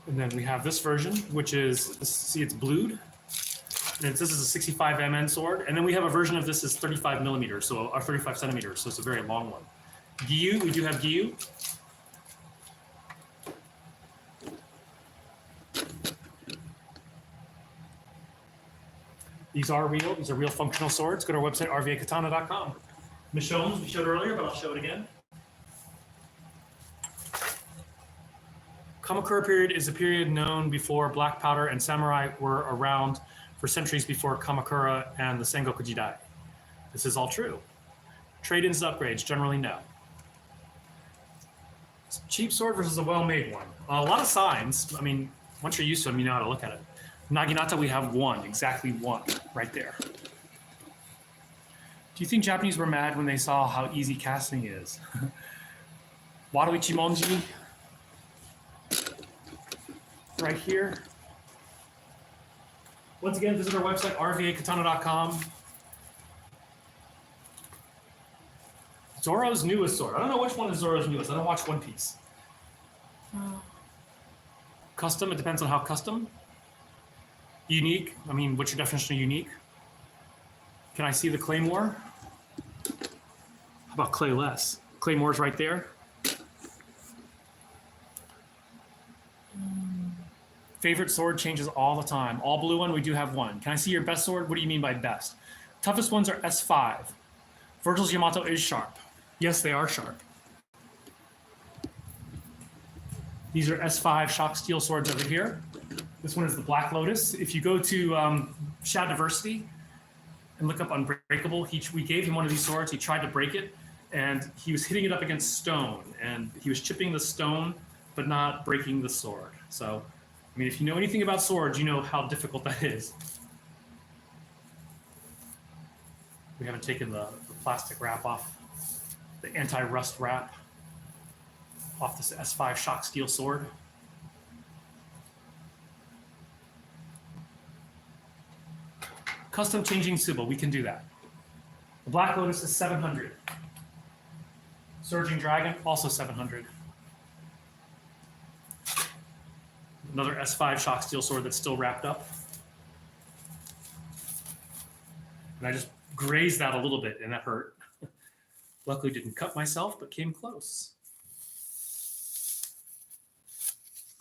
And then we have this version, which is, see, it's blued. And this is a 65 MN sword. And then we have a version of this is 35 millimeters, so or 35 centimeters, so it's a very long one. Gyu, we do have Gyu. These are real functional swords. Go to our website, rvakatana.com. Michonnes, we showed earlier, but I'll show it again. Kamakura period is a period known before black powder and samurai were around for centuries before Kamakura and the Sengoku Jidai. This is all true. Trade-ins and upgrades, generally no. Cheap sword versus a well-made one. A lot of signs. I mean, once you're used to them, you know how to look at it. Naginata, we have one, exactly one, right there. Do you think Japanese were mad when they saw how easy casting is? Wado Ichimonji, right here. Once again, visit our website, rvakatana.com. Zoro's newest sword. I don't know which one is Zoro's newest. I don't watch One Piece. Custom, it depends on how custom. Unique, I mean, what's your definition of unique? Can I see the Claymore? How about Clayless? Claymore's right there. Favorite sword changes all the time. All blue one, we do have one. Can I see your best sword? What do you mean by best? Toughest ones are S5. Virgil's Yamato is sharp. Yes, they are sharp. These are S5 shock steel swords over here. This one is the Black Lotus. If you go to Shad Diversity and look up Unbreakable, we gave him one of these swords. He tried to break it, and he was hitting it up against stone, and he was chipping the stone, but not breaking the sword. So, I mean, if you know anything about swords, you know how difficult that is. We haven't taken the plastic wrap off, the anti-rust wrap off this S5 shock steel sword. Custom changing Tsuba, we can do that. The Black Lotus is 700. Surging Dragon, also 700. Another S5 shock steel sword that's still wrapped up. And I just grazed that a little bit, and that hurt. Luckily didn't cut myself, but came close.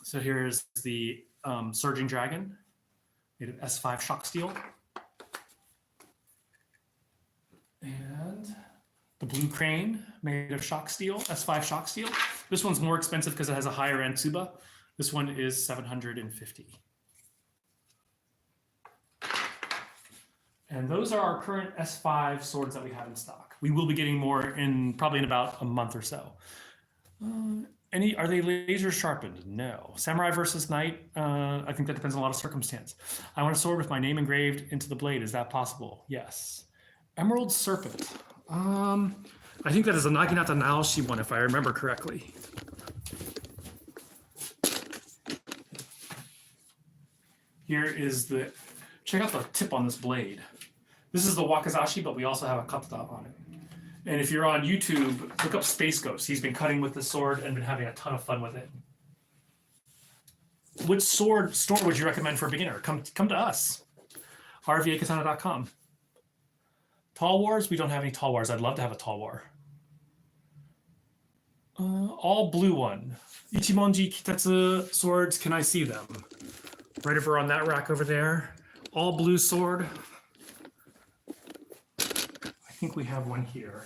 So here's the Surging Dragon, made of S5 shock steel. And the Blue Crane, made of shock steel, S5 shock steel. This one's more expensive because it has a higher end Tsuba. This one is 750. And those are our current S5 swords that we have in stock. We will be getting more probably in about a month or so. Are they laser sharpened? No. Samurai versus Knight, I think that depends on a lot of circumstance. I want a sword with my name engraved into the blade. Is that possible? Yes. Emerald Serpent. I think that is a Naginata Naoshi one, if I remember correctly. Here is check out the tip on this blade. This is the Wakizashi, but we also have a katana on it. And if you're on YouTube, look up Space Ghost. He's been cutting with the sword and been having a ton of fun with it. Which sword store would you recommend for a beginner? Come to us. RVAKatana.com. Tall Wars? We don't have any Tall Wars. I'd love to have a Tall War. All blue one. Ichimonji Kitetsu swords. Can I see them? Right over on that rack over there. All blue sword. I think we have one here.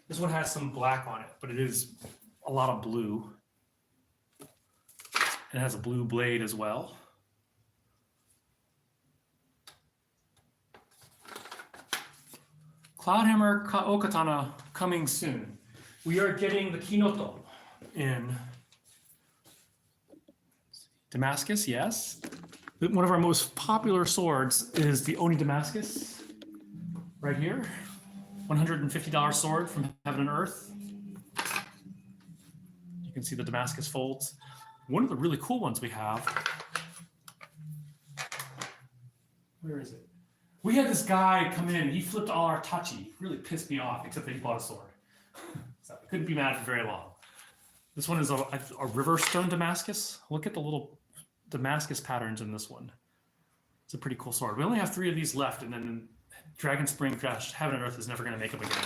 This one has some black on it, but it is a lot of blue. And it has a blue blade as well. Cloudhammer Katana coming soon. We are getting the Kinoto in Damascus, yes. One of our most popular swords is the Oni Damascus, right here. $150 sword from Heaven and Earth. You can see the Damascus folds. One of the really cool ones we have. Where is it? We had this guy come in, he flipped all our tachi. Really pissed me off, except that he bought a sword. So I couldn't be mad for very long. This one is a river stone Damascus. Look at the little Damascus patterns in this one. It's a pretty cool sword. We only have 3 of these left, and then Dragon Spring Crash, Heaven and Earth is never going to make them again.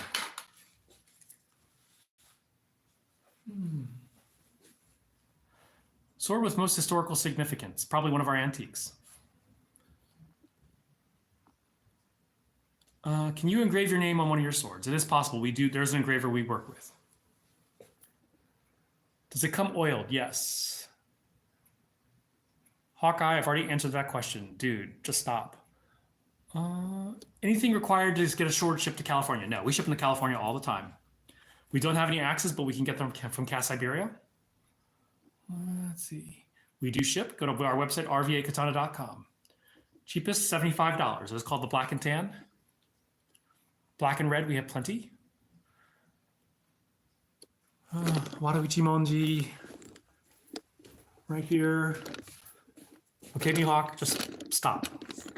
Sword with most historical significance, probably one of our antiques. Can you engrave your name on one of your swords? It is possible. We do. There's an engraver we work with. Does it come oiled? Yes. Hawkeye, I've already answered that question. Dude, just stop. Anything required to just get a sword shipped to California? No, we ship them to California all the time. We don't have any axes, but we can get them from Cast Siberia. Let's see. We do ship. Go to our website, rvakatana.com. Cheapest, $75. It's called the Black and Tan. Black and red, we have plenty. Wadawichi Monji. Right here. Okay, Mihawk, just stop.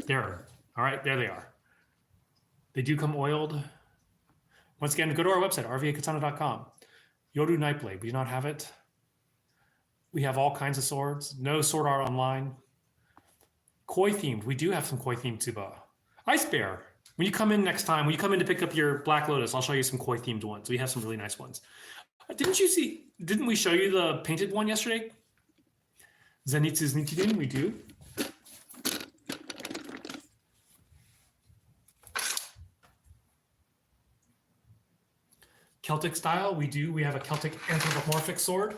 There. All right, there they are. They do come oiled. Once again, go to our website, rvakatana.com. Yoru Nightblade, we do not have it. We have all kinds of swords. No sword art online. Koi themed, we do have some koi themed Tsuba. Ice Bear, when you come in next time, when you come in to pick up your Black Lotus, I'll show you some koi themed ones. We have some really nice ones. Didn't we show you the painted one yesterday? Zenitsu's Nichijin, we do. Celtic style, we do. We have a Celtic anthropomorphic sword.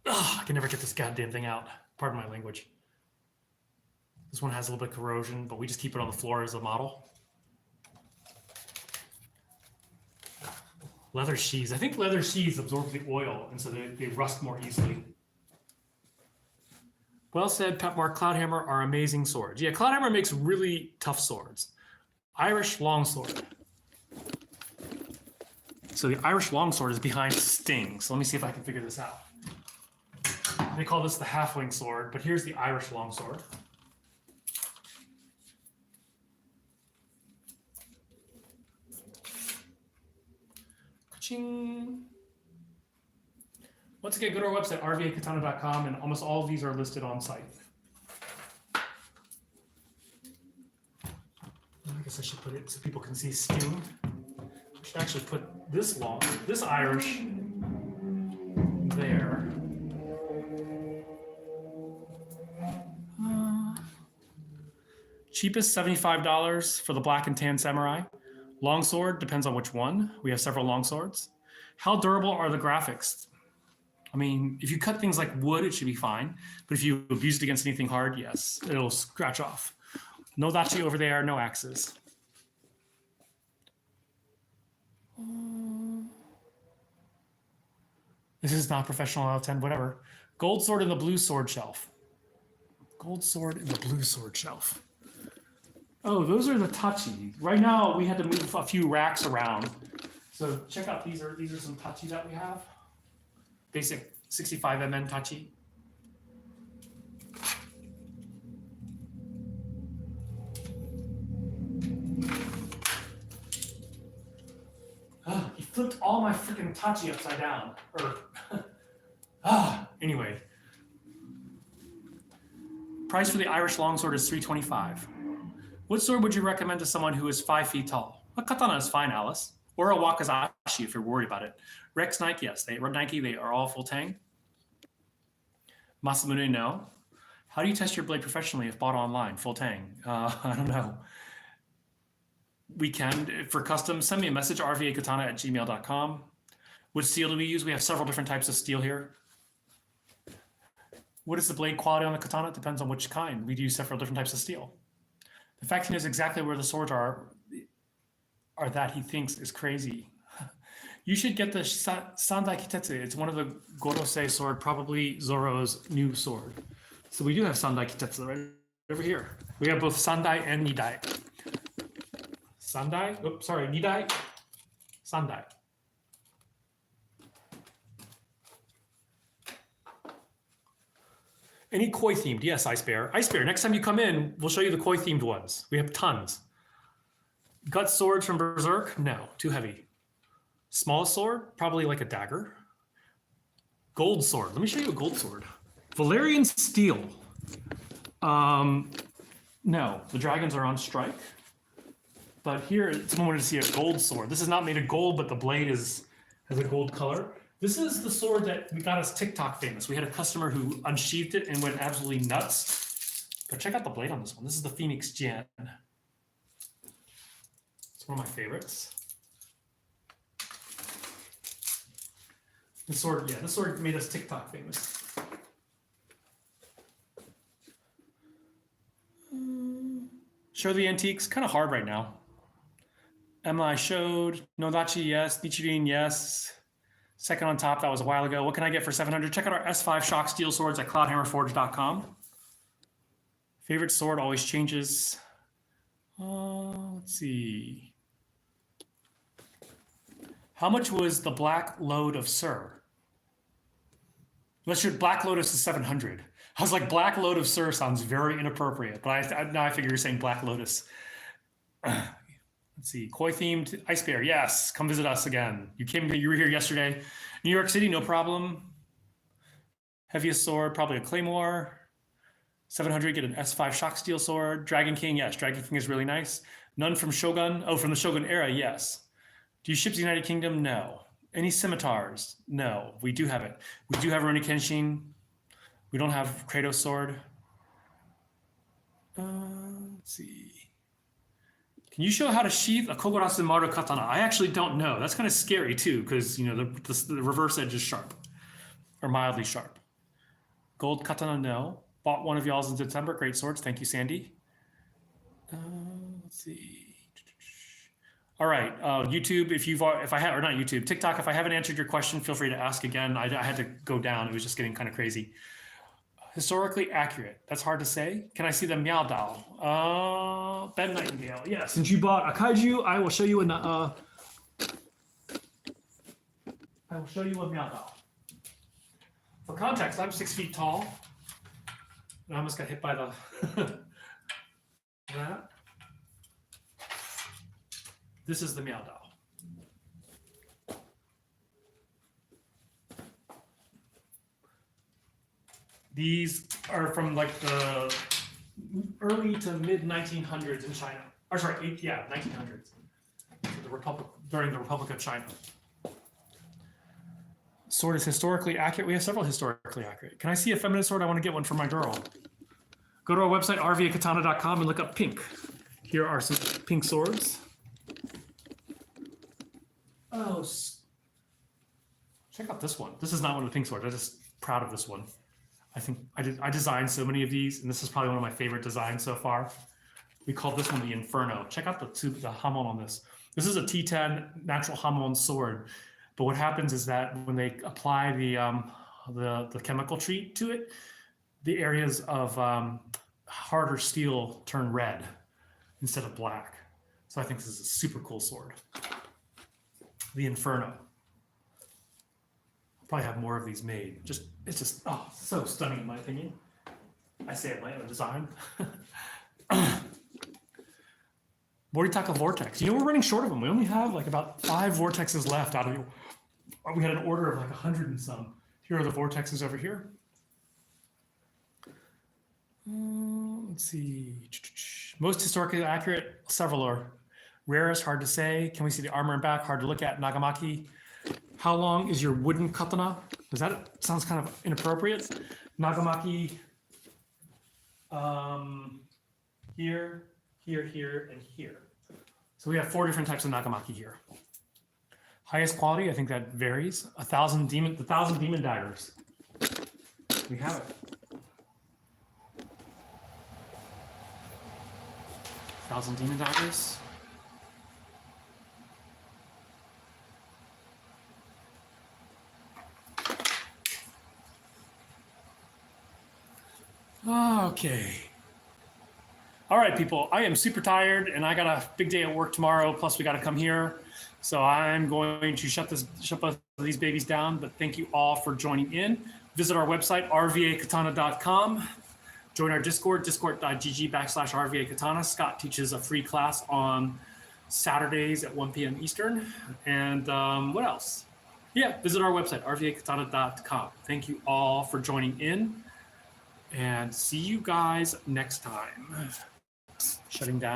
I can never get this goddamn thing out. Pardon my language. This one has a little bit of corrosion, but we just keep it on the floor as a model. Leather sheaths. I think leather sheaths absorb the oil, and so they rust more easily. Well said, Pep Mark. Cloudhammer are amazing swords. Yeah, Cloudhammer makes really tough swords. Irish longsword. So the Irish longsword is behind Sting. So let me see if I can figure this out. They call this the halfling sword, but here's the Irish longsword. Ka-ching. Once again, go to our website, rvakatana.com, and almost all of these are listed on site. I guess I should put it so people can see Sting. I should actually put this Irish there. Cheapest, $75 for the Black and Tan Samurai. Longsword, depends on which one. We have several longswords. How durable are the graphics? I mean, if you cut things like wood, it should be fine. But if you abuse it against anything hard, yes, it'll scratch off. No dachi over there, no axes. This is not professional out of 10, whatever. Gold sword in the blue sword shelf. Gold sword in the blue sword shelf. Oh, those are the tachi. Right now, we had to move a few racks around. So check out, these are some tachi that we have. Basic 65 mm tachi. He flipped all my freaking tachi upside down. Anyway. Price for the Irish longsword is $325. What sword would you recommend to someone who is 5 feet tall? A katana is fine, Alice. Or a wakizashi if you're worried about it. Rex Nike, yes. They are all full tang. Masamune, no. How do you test your blade professionally if bought online? Full tang. I don't know. We can, for custom, send me a message, rvakatana@gmail.com. What steel do we use? We have several different types of steel here. What is the blade quality on the katana? It depends on which kind. We use several different types of steel. The fact he knows exactly where the swords are that he thinks is crazy. You should get the Sandai Kitetsu. It's one of the Gorosei sword, probably Zoro's new sword. So we do have Sandai Kitetsu right over here. We have both Sandai and Nidai. Sandai? Oops, sorry, Nidai. Sandai. Any koi themed? Yes, Ice Bear. Ice Bear, next time you come in, we'll show you the koi themed ones. We have tons. Gut swords from Berserk? No, too heavy. Smallest sword? Probably like a dagger. Gold sword. Let me show you a gold sword. Valerian steel. No, the dragons are on strike. But here, someone wanted to see a gold sword. This is not made of gold, but the blade has a gold color. This is the sword that got us TikTok famous. We had a customer who unsheathed it and went absolutely nuts. But check out the blade on this one. This is the Phoenix Gen. It's one of my favorites. This sword made us TikTok famous. Show the antiques, kind of hard right now. Emma, I showed. Nodachi, yes. Nichirin, yes. Second on top, that was a while ago. What can I get for 700? Check out our S5 shock steel swords at cloudhammerforge.com. Favorite sword always changes. Let's see. How much was the Black Load of Sir? Let's shoot Black Lotus is 700. I was like, Black Load of Sir sounds very inappropriate, but now I figure you're saying Black Lotus. Let's see, koi themed Ice Bear. Yes, come visit us again. You were here yesterday. New York City, no problem. Heaviest sword, probably a Claymore. 700, get an S5 shock steel sword. Dragon King, yes, Dragon King is really nice. None from Shogun. Oh, from the Shogun era, yes. Do you ship the United Kingdom? No. Any scimitars? No, we do have it. We do have Rurouni Kenshin. We don't have Kratos sword. Let's see. Can you show how to sheath a Kogurasu Maru Katana? I actually don't know. That's kind of scary too, because the reverse edge is sharp, or mildly sharp. Gold Katana, no. Bought one of y'all's in September. Great swords. Thank you, Sandy. Let's see. All right, YouTube, TikTok, if I haven't answered your question, feel free to ask again. I had to go down. It was just getting kind of crazy. Historically accurate. That's hard to say. Can I see the Meow Dao? Ben Nightingale. Yeah, since you bought a kaiju, I will show you a Meow Dao. For context, I'm 6 feet tall. I almost got hit by the that. This is the Meow Dao. These are from like the early to mid 1900s in China. Or sorry, 1900s. During the Republic of China. Sword is historically accurate. We have several historically accurate. Can I see a feminine sword? I want to get one for my girl. Go to our website, rvakatana.com, and look up pink. Here are some pink swords. Oh, check out this one. This is not one of the pink swords. I'm just proud of this one. I think I designed so many of these, and this is probably one of my favorite designs so far. We call this one the Inferno. Check out the hamon on this. This is a T10 natural hamon sword, but what happens is that when they apply the chemical treat to it, the areas of harder steel turn red instead of black. So I think this is a super cool sword. The Inferno. I'll probably have more of these made. It's just so stunning in my opinion. I say it my own design. Moritaka Vortex. We're running short of them. We only have like about 5 vortexes left out of we had an order of like 100 and some. Here are the vortexes over here. Let's see. Most historically accurate, several are. Rarest, hard to say. Can we see the armor and back? Hard to look at. Nagamaki. How long is your wooden katana? Sounds kind of inappropriate. Nagamaki. Here, and here. So we have 4 different types of Nagamaki here. Highest quality, I think that varies. The 1,000 demon daggers. We have it. 1,000 demon daggers. Okay. All right, people, I am super tired and I got a big day at work tomorrow. Plus we got to come here. So I'm going to shut both of these babies down, but thank you all for joining in. Visit our website, rvakatana.com. Join our Discord, discord.gg/RVA Katana. Scott teaches a free class on Saturdays at 1 p.m. Eastern. And what else? Yeah, visit our website, rvakatana.com. Thank you all for joining in, and see you guys next time. Shutting down.